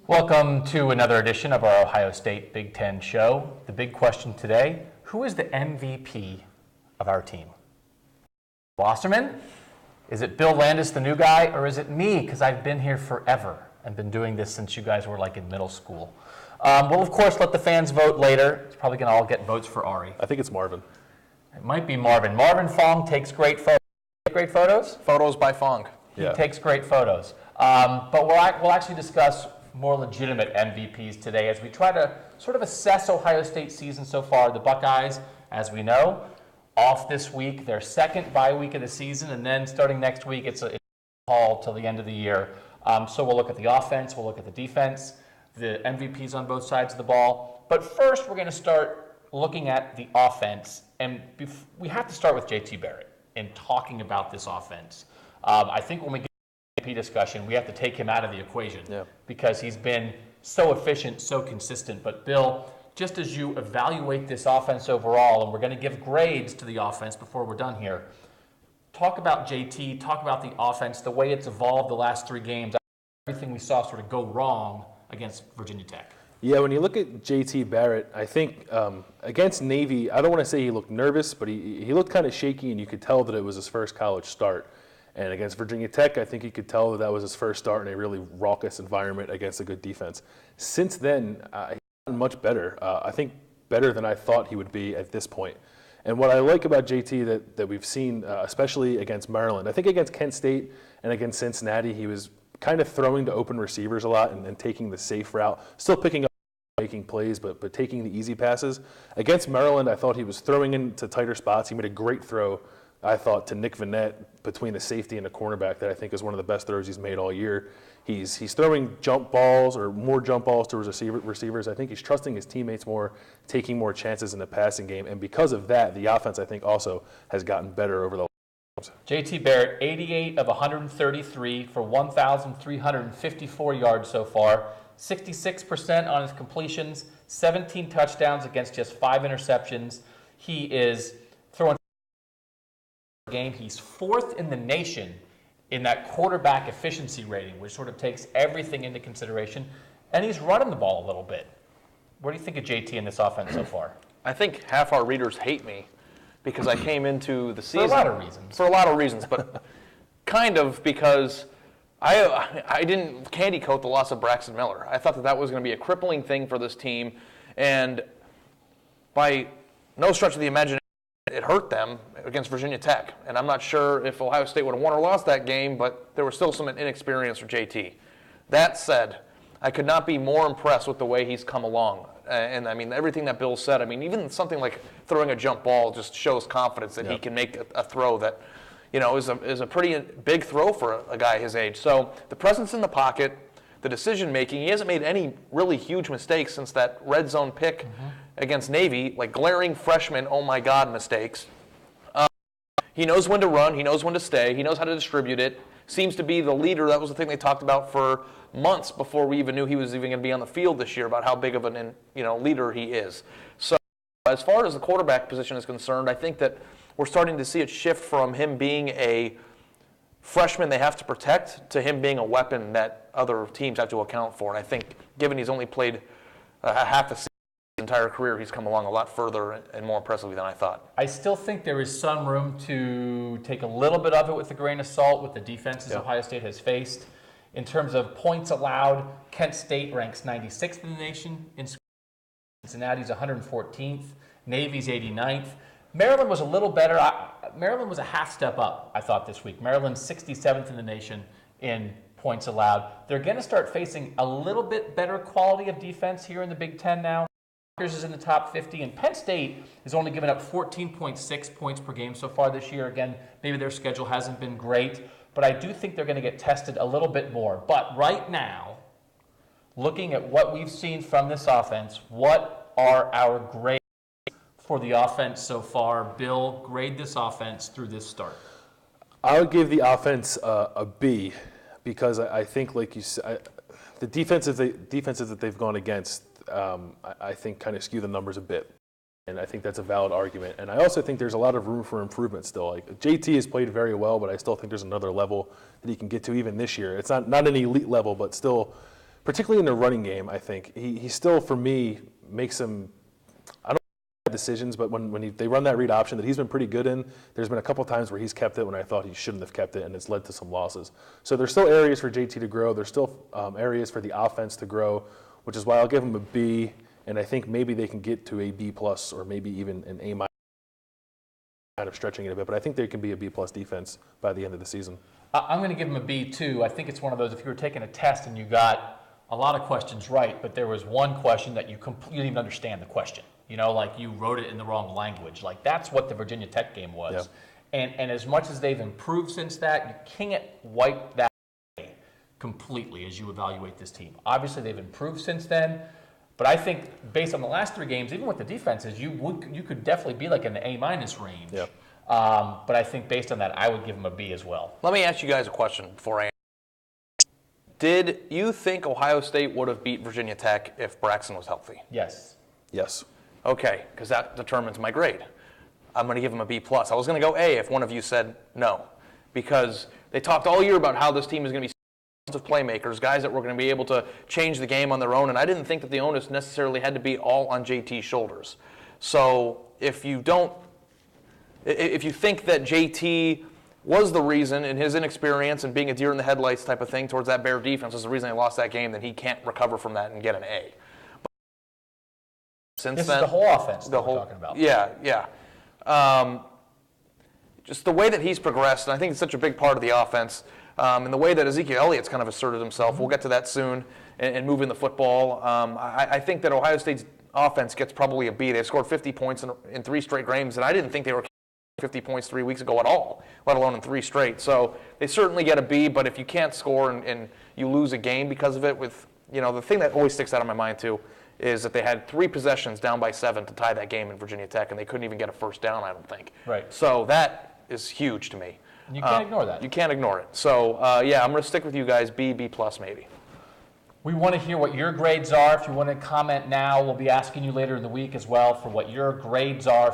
Welcome to another edition of our Ohio State Big Ten show. The big question today, who is the MVP of our team? Wasserman? Is it Bill Landis, the new guy, or is it me, because I've been here forever and been doing this since you guys were like in middle school? We'll, of course, let the fans vote later. It's probably going to all get votes for Ari. I think it's Marvin. It might be Marvin. Marvin Fong takes great photos. Great photos? Photos by Fong. He takes great photos. But we'll actually discuss more legitimate MVPs today as we try to sort of assess Ohio State's season so far. The Buckeyes, as we know, off this week, their second bye week of the season, and then starting next week, it's a call till the end of the year. So we'll look at the offense, we'll look at the defense, the MVPs on both sides of the ball. But first, we're going to start looking at the offense, and we have to start with JT-Barrett in talking about this offense. I think when we get to the MVP discussion, we have to take him out of the equation because he's been so efficient, so consistent. But Bill, just as you evaluate this offense overall, and we're going to give grades to the offense before we're done here, talk about JT, talk about the offense, the way it's evolved the last three games, everything we saw sort of go wrong against Virginia Tech. Yeah, when you look at JT-Barrett, I think against Navy, I don't want to say he looked nervous, but he looked kind of shaky, and you could tell that it was his first college start. And against Virginia Tech, I think you could tell that was his first start in a really raucous environment against a good defense. Since then, he's gotten much better. I think better than I thought he would be at this point. And what I like about JT that we've seen, especially against Maryland, I think against Kent State and against Cincinnati, he was kind of throwing to open receivers a lot and taking the safe route, still picking up, making plays, but taking the easy passes. Against Maryland, I thought he was throwing into tighter spots. He made a great throw, I thought, to Nick Vannett between the safety and the cornerback that I think is one of the best throws he's made all year. He's throwing jump balls or more jump balls to receivers. I think he's trusting his teammates more, taking more chances in the passing game. And because of that, the offense, I think, also has gotten better over the last games. JT-Barrett, 88 of 133 for 1,354 yards so far, 66% on his completions, 17 touchdowns against just 5 interceptions. He is throwing game. He's fourth in the nation in that quarterback efficiency rating, which sort of takes everything into consideration, and he's running the ball a little bit. What do you think of JT in this offense so far? I think half our readers hate me because I came into the season. For a lot of reasons. For a lot of reasons, but kind of because I didn't candy coat the loss of Braxton Miller. I thought that was going to be a crippling thing for this team, and by no stretch of the imagination, it hurt them against Virginia Tech. And I'm not sure if Ohio State would have won or lost that game, but there was still some inexperience for JT. That said, I could not be more impressed with the way he's come along. And I mean, everything that Bill said, I mean, even something like throwing a jump ball just shows confidence that he can make a throw that, you know, is a pretty big throw for a guy his age. So the presence in the pocket, the decision making, he hasn't made any really huge mistakes since that red zone pick against Navy, like glaring freshman, oh my God, mistakes. He knows when to run, he knows when to stay, he knows how to distribute it. Seems to be the leader. That was the thing they talked about for months before we even knew he was even going to be on the field this year, about how big of an leader he is. So as far as the quarterback position is concerned, I think that we're starting to see it shift from him being a freshman they have to protect to him being a weapon that other teams have to account for. And I think given he's only played half the season, his entire career, he's come along a lot further and more impressively than I thought. I still think there is some room to take a little bit of it with a grain of salt with the defenses Ohio State has faced. In terms of points allowed, Kent State ranks 96th in the nation. In Cincinnati's 114th. Navy's 89th. Maryland was a little better. Maryland was a half step up, I thought, this week. Maryland's 67th in the nation in points allowed. They're going to start facing a little bit better quality of defense here in the Big Ten now. Is in the top 50, and Penn State has only given up 14.6 points per game so far this year. Again, maybe their schedule hasn't been great, but I do think they're going to get tested a little bit more. But right now, looking at what we've seen from this offense, what are our grades for the offense so far? Bill, grade this offense through this start. I would give the offense a B because I think, like you said, the defenses that they've gone against, I think kind of skew the numbers a bit. And I think that's a valid argument. And I also think there's a lot of room for improvement still. Like JT has played very well, but I still think there's another level that he can get to even this year. It's not an elite level, but still particularly in the running game, I think. He still, for me, makes some, I don't know decisions, but when they run that read option that he's been pretty good in, there's been a couple times where he's kept it when I thought he shouldn't have kept it, and it's led to some losses. So there's still areas for JT to grow. There's still areas for the offense to grow, which is why I'll give him a B, and I think maybe they can get to a B+, or maybe even an A-, kind of stretching it a bit, but I think they can be a B+ defense by the end of the season. I'm going to give him a B too. I think it's one of those, if you were taking a test and you got a lot of questions right, but there was one question that you didn't even understand the question. Like you wrote it in the wrong language. Like that's what the Virginia Tech game was. Yeah. And as much as they've improved since that, you can't wipe that away completely as you evaluate this team. Obviously, they've improved since then. But I think based on the last 3 games, even with the defenses, you could definitely be like in the A- range. Yep. But I think based on that, I would give him a B as well. Let me ask you guys a question before I answer. Did you think Ohio State would have beat Virginia Tech if Braxton was healthy? Yes. Yes. Okay, because that determines my grade. I'm going to give him a B+. I was going to go A if one of you said no, because they talked all year about how this team is going to be of playmakers, guys that were going to be able to change the game on their own, and I didn't think that the onus necessarily had to be all on JT's shoulders. So if you think that JT was the reason, in his inexperience and being a deer in the headlights type of thing towards that Bear defense was the reason they lost that game, then he can't recover from that and get an A. But since this then, is the whole offense that we're talking about. Yeah. Just the way that he's progressed, and I think it's such a big part of the offense, and the way that Ezekiel Elliott's kind of asserted himself, we'll get to that soon, and moving the football. I think that Ohio State's offense gets probably a B. They've scored 50 points in 3 straight games, and I didn't think they were 50 points 3 weeks ago at all, let alone in 3 straight. So they certainly get a B, but if you can't score and you lose a game because of it, the thing that always sticks out in my mind too is that they had 3 possessions down by 7 to tie that game in Virginia Tech, and they couldn't even get a first down, I don't think. Right. So that is huge to me. You can't ignore that. You can't ignore it. So, I'm going to stick with you guys, B+, maybe. We want to hear what your grades are. If you want to comment now, we'll be asking you later in the week as well for what your grades are